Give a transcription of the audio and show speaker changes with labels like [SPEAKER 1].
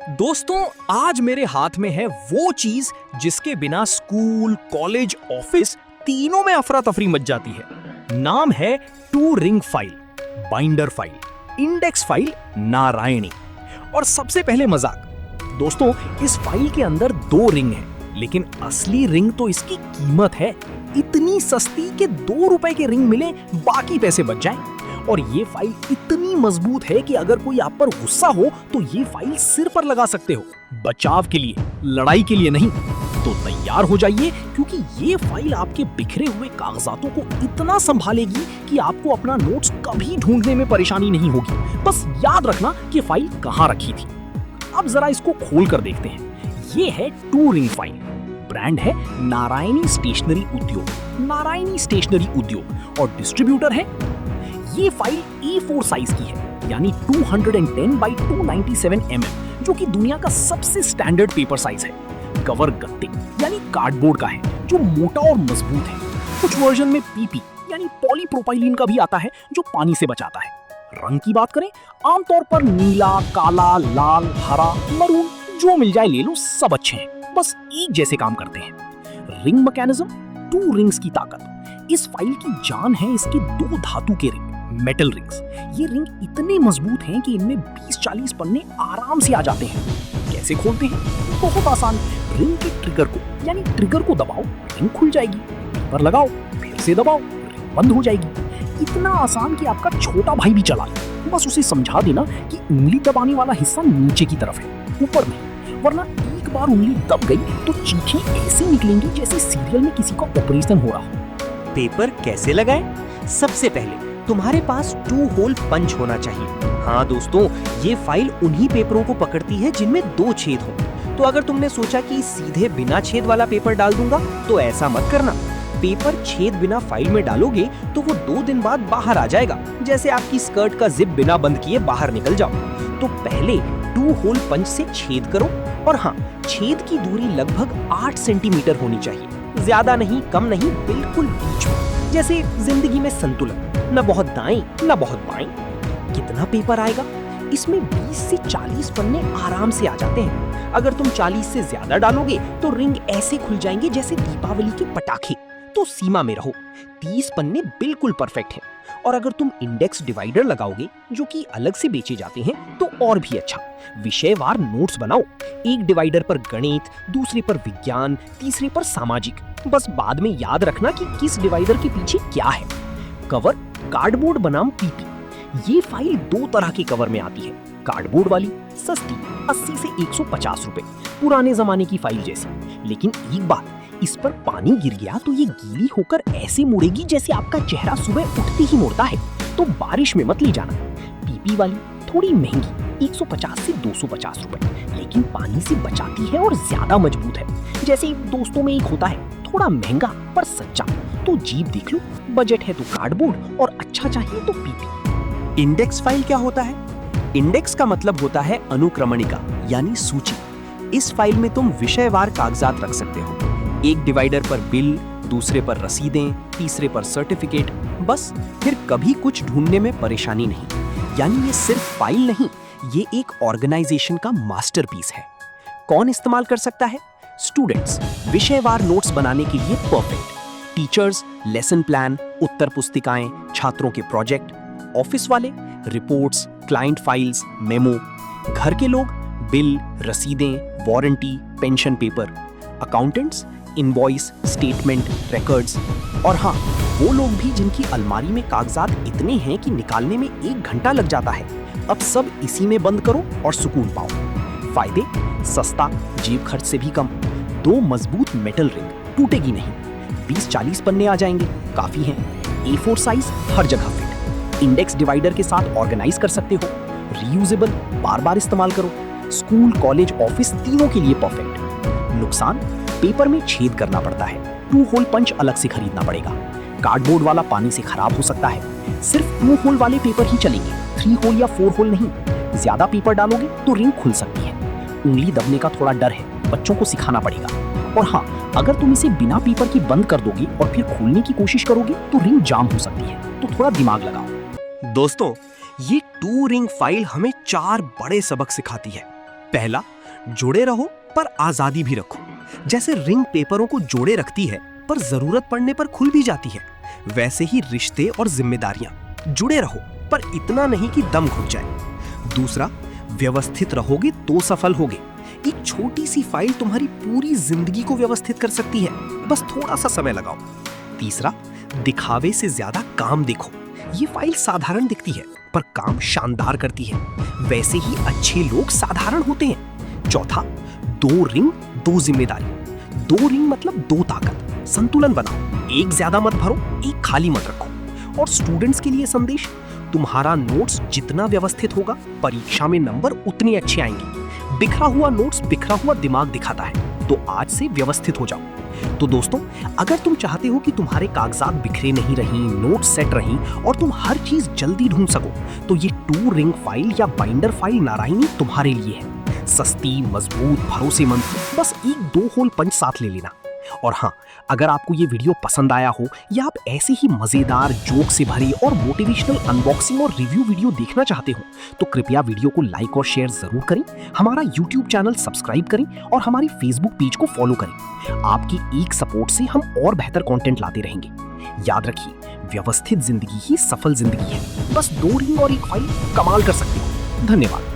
[SPEAKER 1] दोस्तों, आज मेरे हाथ में है वो चीज जिसके बिना स्कूल, कॉलेज, ऑफिस तीनों में अफरा तफरी मच जाती है। नाम है two ring file, binder file, index file, Narayani. और सबसे पहले मजाक, दोस्तों इस फाइल के अंदर 2 रिंग हैं, लेकिन असली रिंग तो इसकी कीमत है इतनी सस्ती कि 2 रुपए के रिंग मिले, बाकी पैसे बच जाएं। और ये फाइल इतनी मजबूत है कि अगर कोई आप पर गुस्सा हो तो ये फाइल सिर पर लगा सकते हो, बचाव के लिए, लड़ाई के लिए नहीं। तो तैयार हो जाइए, क्योंकि ये फाइल आपके बिखरे हुए कागजातों को इतना संभालेगी कि आपको अपना नोट्स कभी ढूंढने में परेशानी नहीं होगी। बस याद रखना कि फाइल कहाँ रखी थी। अब जरा इसको खोल कर देखते हैं। ये है टू रिंग फाइल, ब्रांड है नारायणी स्टेशनरी उद्योग, नारायणी स्टेशनरी उद्योग, और डिस्ट्रीब्यूटर है। ये फाइल A4 साइज की है, यानी 210 बाई 297 mm, जो कि दुनिया का सबसे स्टैंडर्ड पेपर साइज है। कवर गत्ते यानी कार्डबोर्ड का है, जो मोटा और मजबूत है। कुछ वर्जन में PP यानी पॉलीप्रोपाइलीन का भी आता है, जो पानी से बचाता है। रंग की बात करें, आमतौर पर नीला, काला, लाल, हरा, मरून, जो मिल जाए ले लो, सब अच्छे हैं, बस एक जैसे काम करते हैं। रिंग मैकेनिज्म, 2 रिंग्स की ताकत। इस फाइल की जान है इसके 2 धातु के रिंग, मेटल रिंग्स। ये रिंग इतने मजबूत हैं कि इनमें 20-40 पन्ने आराम से आ जाते हैं। कैसे खोलते हैं? बहुत आसान। रिंग के ट्रिगर को यानी ट्रिगर को दबाओ, रिंग खुल जाएगी। पेपर लगाओ, फिर से दबाओ, रिंग बंद हो जाएगी। इतना आसान कि आपका छोटा भाई भी चला ले। बस उसे समझा देना कि उंगली दबाने वाला हिस्सा नीचे की तरफ है, ऊपर नहीं, वरना एक बार उंगली दब गई तो चीखें ऐसी निकलेंगी जैसे सीरियल में किसी का ऑपरेशन हो रहा हो।
[SPEAKER 2] पेपर कैसे लगाएं? सबसे पहले तुम्हारे पास 2 होल पंच होना चाहिए। हाँ दोस्तों, ये फाइल उन्हीं पेपरों को पकड़ती है जिनमें 2 छेद हों। तो अगर तुमने सोचा कि सीधे बिना छेद वाला पेपर डाल दूंगा, तो ऐसा मत करना। पेपर छेद बिना फाइल में डालोगे तो वो 2 दिन बाद बाहर आ जाएगा, जैसे आपकी स्कर्ट का जिप बिना बंद किए बाहर निकल जाओ। तो पहले 2 होल पंच से छेद करो, और हाँ, छेद की दूरी लगभग 8 सेंटीमीटर होनी चाहिए। ज्यादा नहीं, कम नहीं, बिल्कुल बीच में, जैसे जिंदगी में संतुलन, न बहुत दाएं न बहुत बाएं। कितना पेपर आएगा? इसमें 20 से 40 पन्ने आराम से आ जाते हैं। अगर तुम 40 से ज्यादा डालोगे तो रिंग ऐसे खुल जाएंगे जैसे दीपावली के पटाखे। तो सीमा में रहो, 30 पन्ने बिल्कुल परफेक्ट हैं। और अगर तुम इंडेक्स डिवाइडर लगाओगे, जो कि अलग से बेचे जाते हैं, तो और भी अच्छा। विषयवार नोट्स बनाओ, एक डिवाइडर पर गणित, दूसरे पर विज्ञान, तीसरे पर सामाजिक। बस बाद में याद रखना कि किस डिवाइडर के पीछे क्या है। कवर कार्डबोर्ड बनाम PP। ये फाइल 2 तरह के कवर में आती है। कार्डबोर्ड वाली सस्ती, 80 से 150 रुपए, पुराने जमाने की फाइल जैसी। लेकिन एक बात, इस पर पानी गिर गया तो ये गीली होकर ऐसे मुड़ेगी जैसे आपका चेहरा सुबह उठते ही मुड़ता है। तो बारिश में मत ले जाना। PP वाली थोड़ी महंगी, 150 से 250 रुपए, लेकिन पानी से बचाती है और ज्यादा मजबूत है। जैसे दोस्तों में एक होता है, थोड़ा महंगा पर सच्चा। तो जीप देख लो, बजट है तो कार्डबोर्ड, और अच्छा चाहिए तो PP। इंडेक्स फाइल क्या होता है? इंडेक्स का मतलब होता है अनुक्रमणिका यानी सूची। इस फाइल में तुम विषयवार कागजात रख सकते हो। एक डिवाइडर पर बिल, दूसरे पर रसीदें, तीसरे पर सर्टिफिकेट। बस फिर कभी कुछ ढूंढने में परेशानी नहीं। यानी ये सिर्फ फाइल नहीं, ये एक ऑर्गेनाइजेशन का मास्टरपीस है। कौन इस्तेमाल कर सकता है? स्टूडेंट्स, विषयवार नोट्स बनाने के लिए परफेक्ट। टीचर्स, लेसन प्लान, उत्तर पुस्तिकाएं, छात्रों के प्रोजेक्ट। ऑफिस वाले, रिपोर्ट्स, क्लाइंट फाइल्स, मेमो। घर के लोग, बिल, रसीदें, warranty, pension paper. Accountants, invoice, statement, records. और हाँ, वो लोग भी जिनकी अलमारी में कागजात इतने हैं कि निकालने में 1 घंटा लग जाता है। अब सब इसी में बंद करो और सुकून पाओ। फायदे: सस्ता, जेब खर्च से भी कम, 2 मजबूत मेटल रिंग, टूटेगी नहीं, 20-40 पन्ने आ जाएंगे, काफी हैं। A4 साइज, हर जगह फिट। इंडेक्स डिवाइडर के साथ ऑर्गेनाइज कर सकते हो। रीयूजेबल, बार बार इस्तेमाल करो। स्कूल, कॉलेज, ऑफिस तीनों के लिए परफेक्ट। नुकसान: पेपर में छेद करना पड़ता है, 2 होल पंच अलग से खरीदना पड़ेगा। कार्डबोर्ड वाला पानी से खराब हो सकता है। सिर्फ 2 होल वाले पेपर ही चलेंगे, 3 होल या 4 होल नहीं। ज्यादा पेपर डालोगे तो रिंग खुल सकती है। उंगली दबने का थोड़ा डर है, बच्चों को सिखाना पड़ेगा। और हाँ, अगर तुम इसे बिना पेपर के बंद कर दोगे और फिर खोलने की कोशिश करोगे तो रिंग जाम हो सकती है। तो थोड़ा दिमाग लगाओ। दोस्तों, ये 2 रिंग फाइल हमें 4 बड़े सबक सिखाती है। पहला, जुड़े रहो पर आजादी भी रखो। जैसे रिंग पेपरों को जोड़े रखती है पर जरूरत पड़ने पर खुल भी जाती है, वैसे ही रिश्ते और जिम्मेदारियां जुड़े रहो पर इतना नहीं कि दम घुट जाए। दूसरा, व्यवस्थित रहोगे तो सफल होगे। एक छोटी सी फाइल तुम्हारी पूरी जिंदगी को व्यवस्थित कर सकती है, बस थोड़ा सा समय लगाओ। तीसरा, दिखावे से ज्यादा काम देखो। ये फाइल साधारण दिखती है पर काम शानदार करती है, वैसे ही अच्छे लोग साधारण होते हैं। चौथा, 2 रिंग 2 जिम्मेदारी। 2 रिंग मतलब 2 ताकत, संतुलन बनाओ। एक ज्यादा मत भरो, एक खाली मत रखो। और स्टूडेंट्स के लिए संदेश, तुम्हारा नोट्स जितना व्यवस्थित होगा, परीक्षा में नंबर उतने अच्छे आएंगे। बिखरा हुआ नोट्स बिखरा हुआ दिमाग दिखाता है, तो आज से व्यवस्थित हो जाओ। तो दोस्तों, अगर तुम चाहते हो कि तुम्हारे कागजात बिखरे नहीं रहीं, नोट्स सेट रहीं और तुम हर चीज जल्दी ढूंढ सको, तो ये 2 रिंग फाइल या बाइंडर फाइल नारायणी तुम्हारे लिए है। सस्ती, मजबूत, भरोसेमंद, बस 1-2 होल पंच साथ ले लेना। और हाँ, अगर आपको ये वीडियो पसंद आया हो या आप ऐसे ही मजेदार, जोक से भरी और मोटिवेशनल अनबॉक्सिंग और रिव्यू वीडियो देखना चाहते हो, तो कृपया वीडियो को लाइक और शेयर जरूर करें, हमारा यूट्यूब चैनल सब्सक्राइब करें और हमारी फेसबुक पेज को फॉलो करें। आपकी एक सपोर्ट से हम और बेहतर कंटेंट लाते रहेंगे। याद रखिए, व्यवस्थित जिंदगी ही सफल जिंदगी है। बस 2 रिंग और 1 फाइल कमाल कर सकते हो। धन्यवाद।